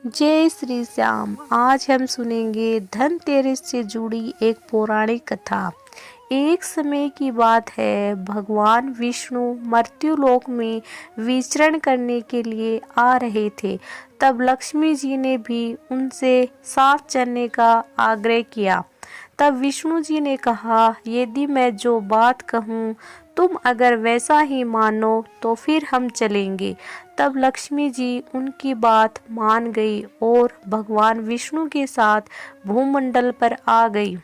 जय श्री श्याम। आज हम सुनेंगे धनतेरस से जुड़ी एक पौराणिक कथा। एक समय की बात है, भगवान विष्णु मर्त्युलोक में विचरण करने के लिए आ रहे थे। तब लक्ष्मी जी ने भी उनसे साथ चलने का आग्रह किया। तब विष्णु जी ने कहा, यदि मैं जो बात कहूँ तुम अगर वैसा ही मानो तो फिर हम चलेंगे। तब लक्ष्मी जी उनकी बात मान गई और भगवान विष्णु के साथ भूमंडल पर आ गई।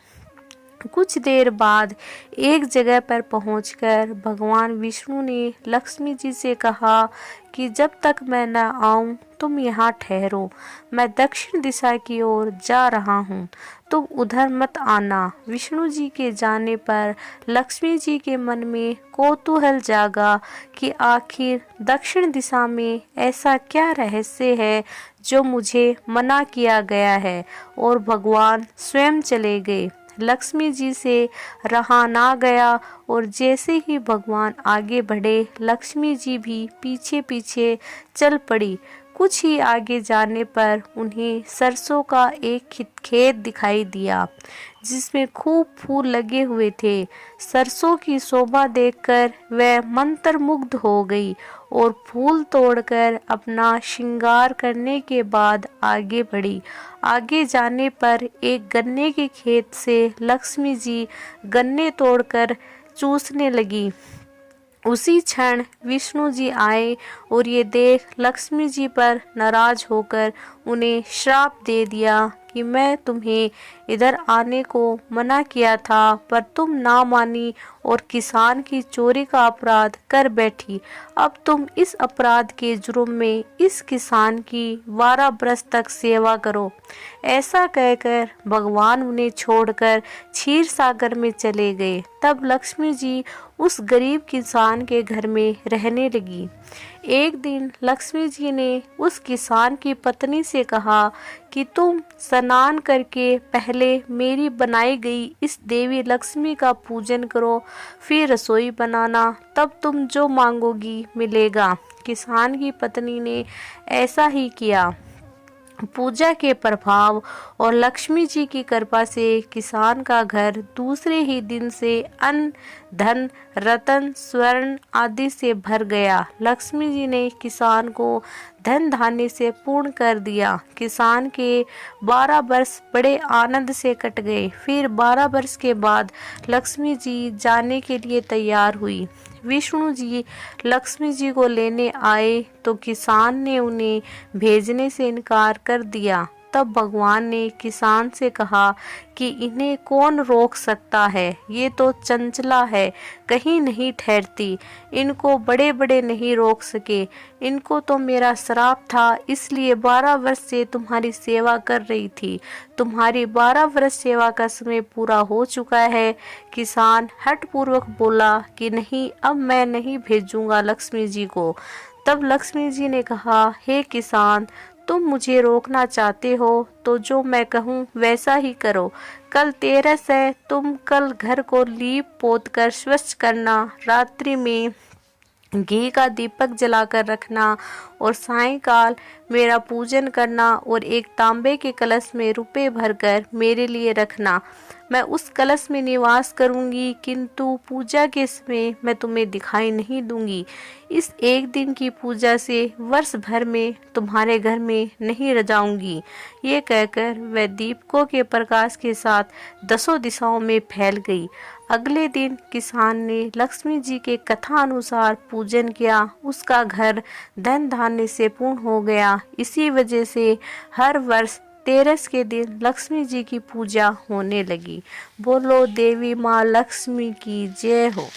कुछ देर बाद एक जगह पर पहुंचकर भगवान विष्णु ने लक्ष्मी जी से कहा कि जब तक मैं न आऊं तुम यहाँ ठहरो। मैं दक्षिण दिशा की ओर जा रहा हूँ, तुम उधर मत आना। विष्णु जी के जाने पर लक्ष्मी जी के मन में कौतूहल जागा कि आखिर दक्षिण दिशा में ऐसा क्या रहस्य है जो मुझे मना किया गया है, और भगवान स्वयं चले गए। लक्ष्मी जी से रहा ना गया और जैसे ही भगवान आगे बढ़े, लक्ष्मी जी भी पीछे पीछे चल पड़ी। कुछ ही आगे जाने पर उन्हें सरसों का एक खेत दिखाई दिया जिसमें खूब फूल लगे हुए थे। सरसों की शोभा देखकर वह मंत्रमुग्ध हो गई और फूल तोड़कर अपना श्रृंगार करने के बाद आगे बढ़ी। आगे जाने पर एक गन्ने के खेत से लक्ष्मी जी गन्ने तोड़कर चूसने लगी। उसी क्षण विष्णु जी आए और ये देख लक्ष्मी जी पर नाराज होकर उन्हें श्राप दे दिया कि मैं तुम्हें इधर आने को मना किया था, पर तुम ना मानी और किसान की चोरी का अपराध कर बैठी। अब तुम इस अपराध के जुर्म में इस किसान की 12 बरस तक सेवा करो। ऐसा कहकर भगवान उन्हें छोड़कर क्षीर सागर में चले गए। तब लक्ष्मी जी उस गरीब किसान के घर में रहने लगी। एक दिन लक्ष्मी जी ने उस किसान की पत्नी से कहा कि तुम स्नान करके पहले मेरी बनाई गई इस देवी लक्ष्मी का पूजन करो, फिर रसोई बनाना, तब तुम जो मांगोगी मिलेगा। किसान की पत्नी ने ऐसा ही किया। पूजा के प्रभाव और लक्ष्मी जी की कृपा से किसान का घर दूसरे ही दिन से अन्न, धन, रत्न, स्वर्ण आदि से भर गया। लक्ष्मी जी ने किसान को धन धान्य से पूर्ण कर दिया। किसान के 12 वर्ष बड़े आनंद से कट गए। फिर 12 वर्ष के बाद लक्ष्मी जी जाने के लिए तैयार हुई। विष्णु जी लक्ष्मी जी को लेने आए तो किसान ने उन्हें भेजने से इनकार कर दिया। तब भगवान ने किसान से कहा कि इन्हें कौन रोक सकता है, ये तो चंचला है, कहीं नहीं ठहरती, इनको बड़े बड़े नहीं रोक सके। इनको तो मेरा श्राप था, इसलिए 12 वर्ष से तुम्हारी सेवा कर रही थी। तुम्हारी 12 वर्ष सेवा का समय पूरा हो चुका है। किसान हठपूर्वक बोला कि नहीं, अब मैं नहीं भेजूंगा लक्ष्मी जी को। तब लक्ष्मी जी ने कहा, हे किसान, तुम मुझे रोकना चाहते हो तो जो मैं कहूँ वैसा ही करो। कल 13 है, तुम कल घर को लीप पोत कर स्वच्छ करना, रात्रि में घी का दीपक जलाकर रखना और सायंकाल मेरा पूजन करना और एक तांबे के कलश में रुपए भरकर मेरे लिए रखना। मैं उस कलश में निवास करूंगी, किंतु पूजा के समय मैं तुम्हें दिखाई नहीं दूंगी। इस एक दिन की पूजा से वर्ष भर में तुम्हारे घर में नहीं रह जाऊंगी। ये कहकर वह दीपकों के प्रकाश के साथ 10 दिशाओं में फैल गई। अगले दिन किसान ने लक्ष्मी जी के कथा अनुसार पूजन किया। उसका घर धन धान्य से पूर्ण हो गया। इसी वजह से हर वर्ष 13 के दिन लक्ष्मी जी की पूजा होने लगी। बोलो देवी माँ लक्ष्मी की जय हो।